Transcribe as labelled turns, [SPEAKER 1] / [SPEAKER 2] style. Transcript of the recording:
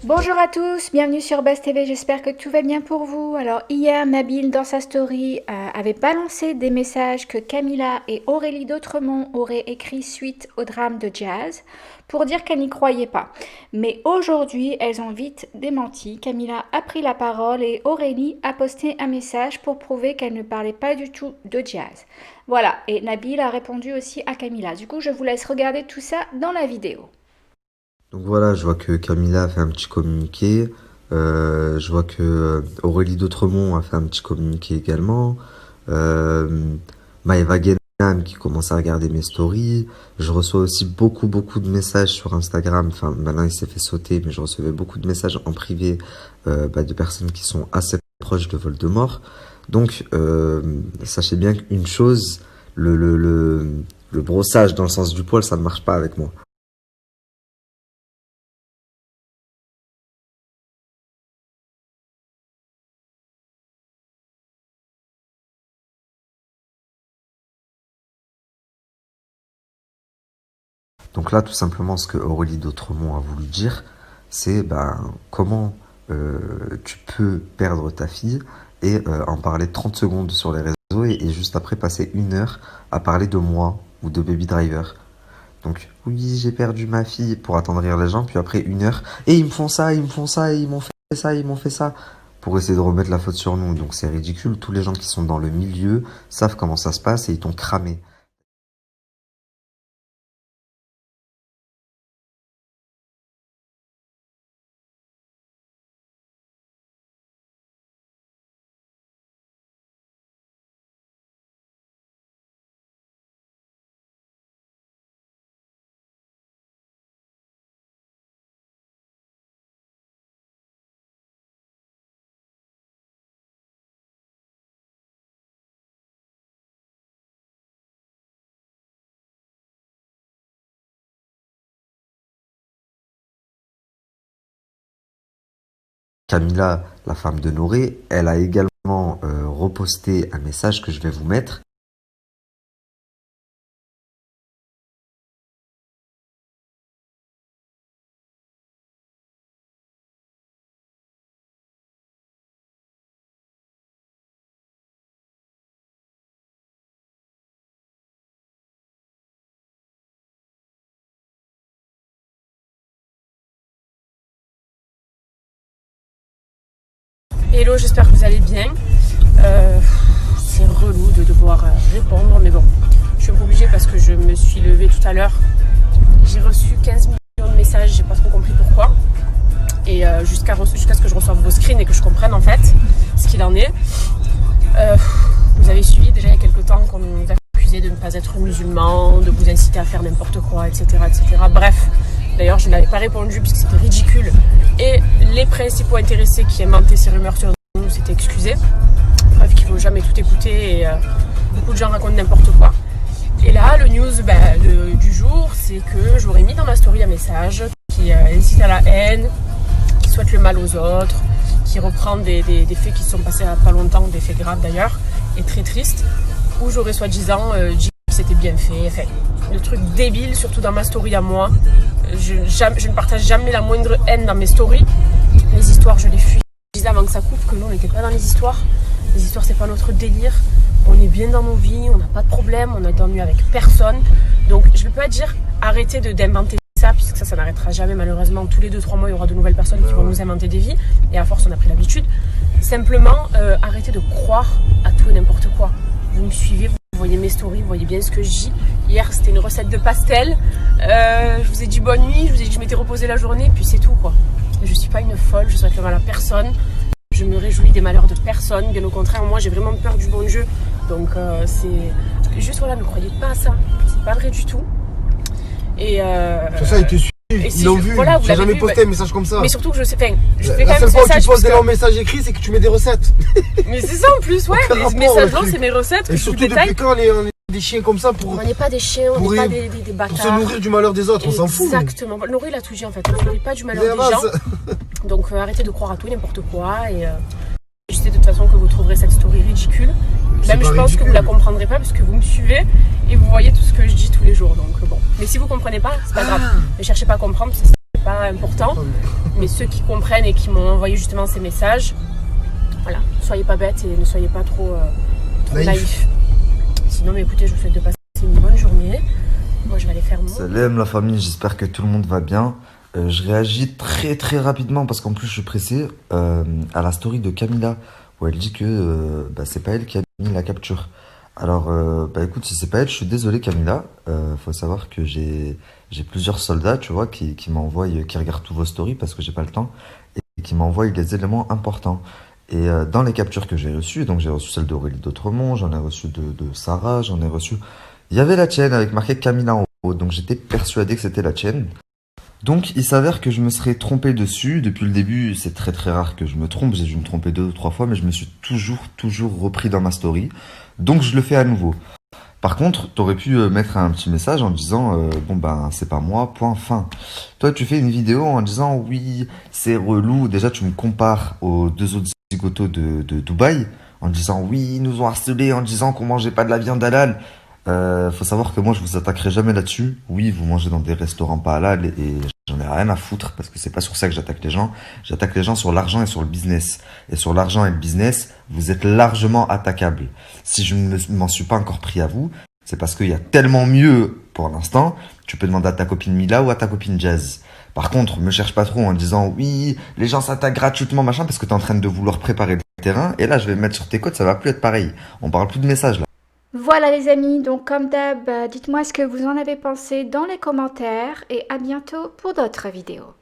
[SPEAKER 1] Bonjour à tous, bienvenue sur Buzz TV, j'espère que tout va bien pour vous. Alors hier, Nabil dans sa story avait balancé des messages que Camilla et Aurélie d'Autremont auraient écrits suite au drame de Jazz pour dire qu'elles n'y croyaient pas. Mais aujourd'hui, elles ont vite démenti. Camilla a pris la parole et Aurélie a posté un message pour prouver qu'elle ne parlait pas du tout de Jazz. Voilà, et Nabil a répondu aussi à Camilla. Du coup, je vous laisse regarder tout ça dans la vidéo.
[SPEAKER 2] Donc voilà, je vois que Camilla a fait un petit communiqué, je vois que Aurélie d'Autremont a fait un petit communiqué également, Maëva Guénam qui commence à regarder mes stories, je reçois aussi beaucoup de messages sur Instagram, enfin maintenant il s'est fait sauter, mais je recevais beaucoup de messages en privé de personnes qui sont assez proches de Voldemort. Donc sachez bien qu'une chose, le brossage dans le sens du poil, ça ne marche pas avec moi. Donc là, tout simplement, ce que Aurélie d'Autremont a voulu dire, c'est comment tu peux perdre ta fille et en parler 30 secondes sur les réseaux et juste après passer 1 heure à parler de moi ou de Baby Driver. Donc oui, j'ai perdu ma fille pour attendrir les gens, puis après 1 heure, et ils me font ça, ils me font ça, ils m'ont fait ça, ils m'ont fait ça, pour essayer de remettre la faute sur nous. Donc c'est ridicule, tous les gens qui sont dans le milieu savent comment ça se passe et ils t'ont cramé. Camilla, la femme de Noré, elle a également reposté un message que je vais vous mettre.
[SPEAKER 3] Hello, j'espère que vous allez bien. C'est relou de devoir répondre, mais bon, je suis obligée parce que je me suis levée tout à l'heure. J'ai reçu 15 millions de messages, j'ai pas trop compris pourquoi. Et jusqu'à ce que je reçoive vos screens et que je comprenne en fait ce qu'il en est. Vous avez suivi déjà il y a quelques temps qu'on nous accusait de ne pas être musulmans, de vous inciter à faire n'importe quoi, etc., etc. Bref, d'ailleurs je n'avais pas répondu puisque c'était ridicule. Et les principaux intéressés qui inventaient ces rumeurs sur nous s'étaient excusés. Bref, qu'il ne faut jamais tout écouter et beaucoup de gens racontent n'importe quoi. Et là, le news du jour, c'est que j'aurais mis dans ma story un message qui incite à la haine, qui souhaite le mal aux autres, qui reprend des faits qui se sont passés il n'y a pas longtemps, des faits graves d'ailleurs, et très tristes, où j'aurais soi-disant dit que c'était bien fait. Enfin, le truc débile, surtout dans ma story à moi. Je ne partage jamais la moindre haine dans mes stories. Les histoires, je les fuis. Je disais avant que ça coupe que nous, on n'était pas dans les histoires. Les histoires, c'est pas notre délire. On est bien dans nos vies, on n'a pas de problème, on est ennuyé avec personne. Donc, je ne vais pas dire arrêtez d'inventer ça, puisque ça n'arrêtera jamais malheureusement. Tous les 2-3 mois, il y aura de nouvelles personnes qui vont nous inventer des vies. Et à force, on a pris l'habitude. Simplement, arrêtez de croire à tout et n'importe quoi. Vous me suivez, vous voyez mes stories, vous voyez bien ce que je dis. Hier, c'était une recette de pastel. Je vous ai dit bonne nuit, je vous ai dit que je m'étais reposée la journée, puis c'est tout quoi. Je suis pas une folle, je souhaite le mal à personne. Je me réjouis des malheurs de personne. Bien au contraire, moi j'ai vraiment peur du bon Dieu. Donc c'est juste voilà, ne croyez pas à ça. C'est pas vrai du tout. Et
[SPEAKER 4] c'est ça, ils te suivent, ils l'ont vu.
[SPEAKER 3] Voilà,
[SPEAKER 4] j'ai jamais posté un message comme ça.
[SPEAKER 3] Mais surtout que je sais, enfin, je fais
[SPEAKER 4] la
[SPEAKER 3] quand
[SPEAKER 4] seule
[SPEAKER 3] même
[SPEAKER 4] fois où
[SPEAKER 3] message
[SPEAKER 4] tu poses des longs messages écrits, c'est que tu mets des recettes.
[SPEAKER 3] Mais c'est ça en plus, ouais. Les messages longs, c'est mes recettes.
[SPEAKER 4] Et surtout depuis quand on est des chiens comme ça pour.
[SPEAKER 3] On n'est pas des chiens, on n'est pas des bâtards.
[SPEAKER 4] Pour se nourrir du malheur des autres, on s'en fout.
[SPEAKER 3] Exactement. Nourrir la tout dit en fait. On ne nourrit pas du malheur des gens. Donc arrêtez de croire à tout et n'importe quoi. Et je sais de toute façon que vous trouverez cette story ridicule. Même je pense que vous la comprendrez pas parce que vous me suivez et vous voyez tout ce que je dis tous les jours. Donc bon. Mais si vous comprenez pas, c'est pas grave. Ne cherchez pas à comprendre parce que c'est pas pas important. Mais ceux qui comprennent et qui m'ont envoyé justement ces messages, voilà, ne soyez pas bêtes et ne soyez pas trop naïfs. Sinon, mais écoutez, je vous souhaite de passer une bonne journée. Moi, je vais aller faire mon...
[SPEAKER 2] Salam la famille, j'espère que tout le monde va bien. Je réagis très rapidement parce qu'en plus je suis pressé à la story de Camilla où elle dit que c'est pas elle qui a mis la capture. Alors écoute, si c'est pas elle, je suis désolé Camilla. Faut savoir que j'ai plusieurs soldats, tu vois, qui m'envoient, qui regardent tous vos stories parce que j'ai pas le temps et qui m'envoient des éléments importants. Et dans les captures que j'ai reçues, donc j'ai reçu celle d'Aurélie d'Autremont, j'en ai reçu de Sarah, j'en ai reçu... Il y avait la tienne avec marqué Camilla en haut, donc j'étais persuadé que c'était la tienne. Donc il s'avère que je me serais trompé dessus. Depuis le début, c'est très rare que je me trompe. J'ai dû me tromper 2 ou 3 fois, mais je me suis toujours repris dans ma story. Donc je le fais à nouveau. Par contre, t'aurais pu mettre un petit message en disant c'est pas moi, point fin. Toi tu fais une vidéo en disant oui, c'est relou. Déjà tu me compares aux 2 autres zigotos de Dubaï en disant oui, ils nous ont harcelés en disant qu'on mangeait pas de la viande halal. Faut savoir que moi je vous attaquerai jamais là-dessus. Oui, vous mangez dans des restaurants pas halal et j'en ai rien à foutre parce que c'est pas sur ça que j'attaque les gens. J'attaque les gens sur l'argent et sur le business. Et sur l'argent et le business, vous êtes largement attaquable. Si je ne m'en suis pas encore pris à vous, c'est parce qu'il y a tellement mieux pour l'instant. Tu peux demander à ta copine Mila ou à ta copine Jazz. Par contre, me cherche pas trop en disant oui, les gens s'attaquent gratuitement machin parce que t'es en train de vouloir préparer le terrain. Et là, je vais me mettre sur tes côtes, ça va plus être pareil. On parle plus de messages là.
[SPEAKER 1] Voilà les amis, donc comme d'hab, dites-moi ce que vous en avez pensé dans les commentaires et à bientôt pour d'autres vidéos.